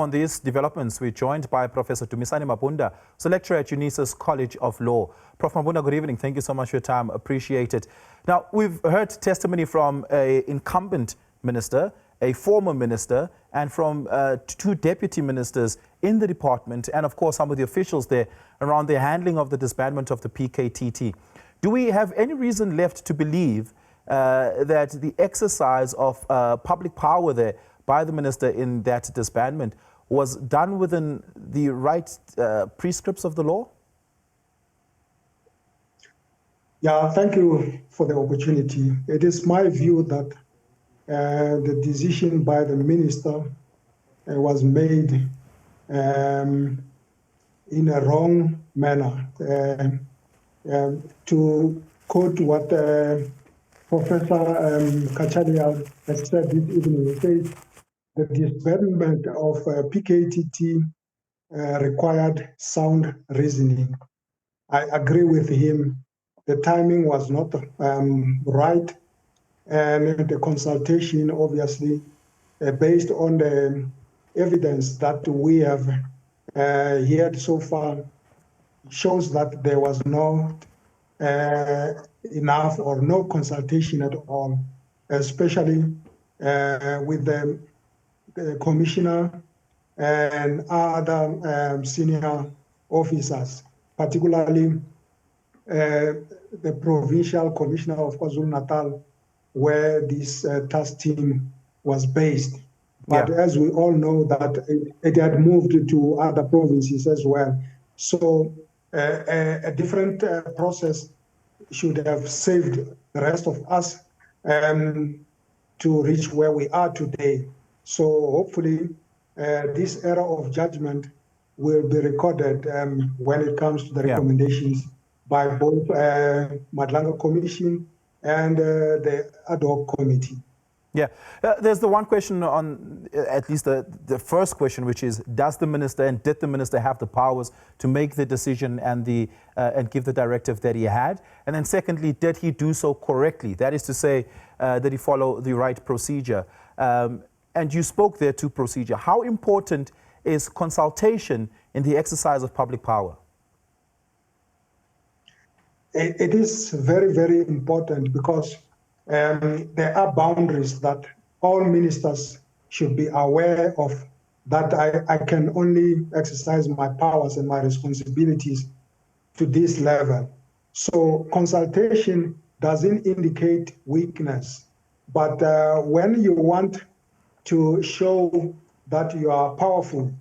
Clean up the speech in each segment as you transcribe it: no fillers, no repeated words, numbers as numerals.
On these developments, we're joined by Professor Dumisani Mabunda, who's a lecturer at UNISA's College of Law. Prof. Mabunda, good evening. Thank you so much for your time. Appreciate it. Now, we've heard testimony from an incumbent minister, a former minister, and from two deputy ministers in the department, and of course some of the officials there around the handling of the disbandment of the PKTT. Do we have any reason left to believe that the exercise of public power there by the minister in that disbandment was done within the right prescripts of the law? Yeah, thank you for the opportunity. It is my view that the decision by the minister was made in a wrong manner. To quote what Professor Kachalia has said this evening, he says the disbandment of PKTT required sound reasoning. I agree with him. The timing was not right, and the consultation, obviously, based on the evidence that we have heard so far, shows that there was not enough or no consultation at all, especially with the commissioner and other senior officers, particularly the provincial commissioner of KwaZulu-Natal, where this task team was based. But as we all know, that it had moved to other provinces as well. So a different process should have saved the rest of us to reach where we are today. So hopefully this era of judgment will be recorded when it comes to the recommendations by both Madlanga Commission and the ad hoc committee. Yeah, there's the one question on, at least the first question, which is, does the minister and did the minister have the powers to make the decision and give the directive that he had? And then secondly, did he do so correctly? That is to say, did he follow the right procedure? And you spoke there to procedure. How important is consultation in the exercise of public power? It is very, very important because there are boundaries that all ministers should be aware of, that I can only exercise my powers and my responsibilities to this level. So consultation doesn't indicate weakness, but when you want to show that you are powerful,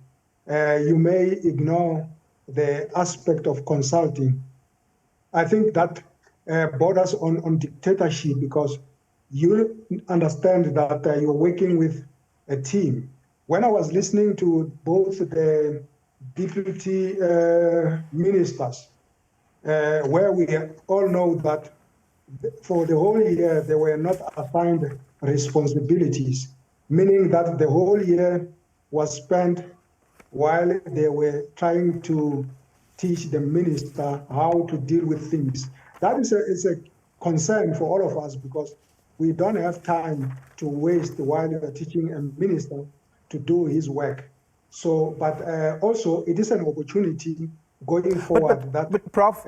you may ignore the aspect of consulting. I think that borders on dictatorship, because you understand that you're working with a team. When I was listening to both the deputy ministers, where we all know that for the whole year they were not assigned responsibilities, meaning that the whole year was spent while they were trying to teach the minister how to deal with things. That is a concern for all of us, because we don't have time to waste while you're teaching a minister to do his work. So, but also it is an opportunity going forward that Prof,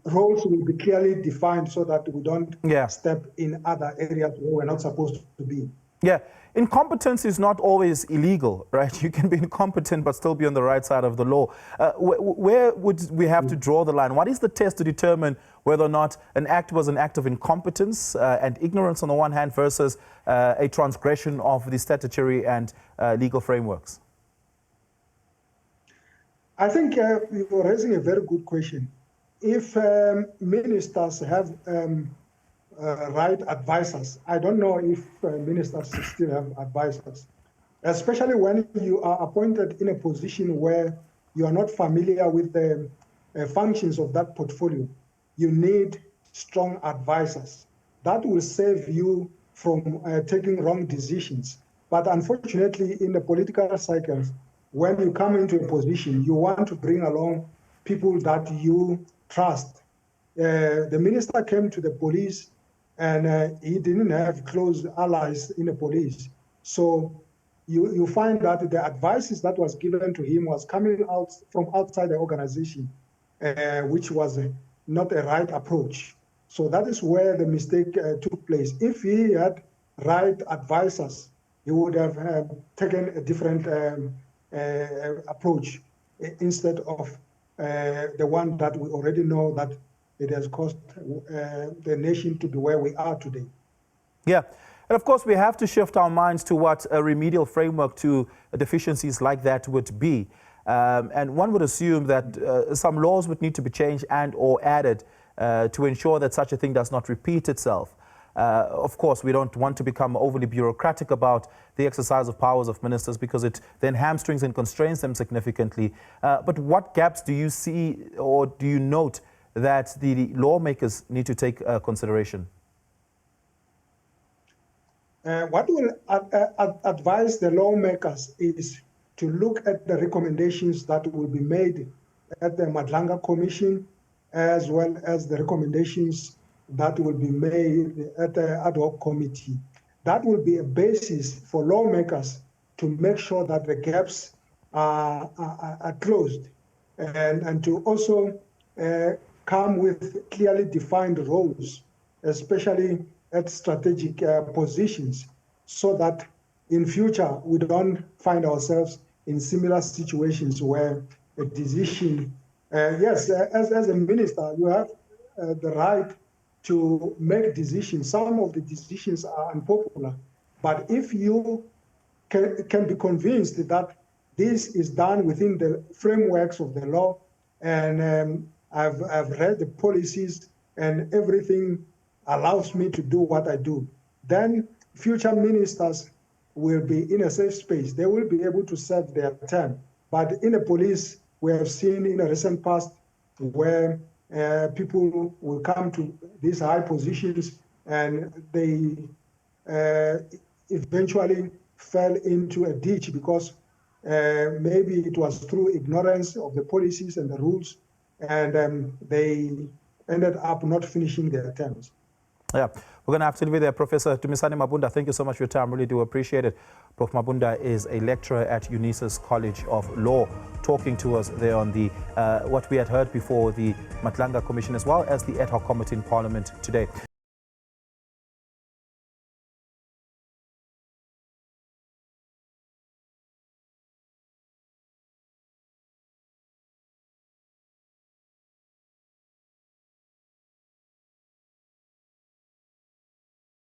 roles will be clearly defined so that we don't step in other areas where we're not supposed to be. Yeah, incompetence is not always illegal, right? You can be incompetent but still be on the right side of the law. Where would we have to draw the line? What is the test to determine whether or not an act was an act of incompetence and ignorance on the one hand versus a transgression of the statutory and legal frameworks? I think you're raising a very good question. If ministers have right advisors, I don't know if ministers still have advisors, especially when you are appointed in a position where you are not familiar with the functions of that portfolio. You need strong advisors. That will save you from taking wrong decisions. But unfortunately, in the political cycles, when you come into a position, you want to bring along people that you trust. The minister came to the police and he didn't have close allies in the police. So you find that the advices that was given to him was coming out from outside the organization, which was not a right approach. So that is where the mistake took place. If he had right advisors, he would have taken a different approach instead of the one that we already know that it has caused the nation to be where we are today. Yeah. And of course, we have to shift our minds to what a remedial framework to deficiencies like that would be. And one would assume that some laws would need to be changed and or added to ensure that such a thing does not repeat itself. Of course, we don't want to become overly bureaucratic about the exercise of powers of ministers because it then hamstrings and constrains them significantly. But what gaps do you see or do you note that the lawmakers need to take consideration? What will advise the lawmakers is to look at the recommendations that will be made at the Madlanga Commission, as well as the recommendations that will be made at the ad hoc committee. That will be a basis for lawmakers to make sure that the gaps are closed, and to also come with clearly defined roles, especially at strategic positions, so that in future we don't find ourselves in similar situations where a decision, yes, as a minister, you have the right to make decisions. Some of the decisions are unpopular, but if you can be convinced that this is done within the frameworks of the law, and I've read the policies and everything allows me to do what I do, then future ministers will be in a safe space. They will be able to serve their term. But in the police, we have seen in a recent past where people will come to these high positions and they eventually fell into a ditch because maybe it was through ignorance of the policies and the rules, and they ended up not finishing their terms. Yeah, we're going to have to leave it there. Professor Dumisani Mabunda, thank you so much for your time. Really do appreciate it. Prof. Mabunda is a lecturer at UNISA's College of Law, talking to us there on the what we had heard before, the Madlanga Commission, as well as the ad hoc committee in Parliament today.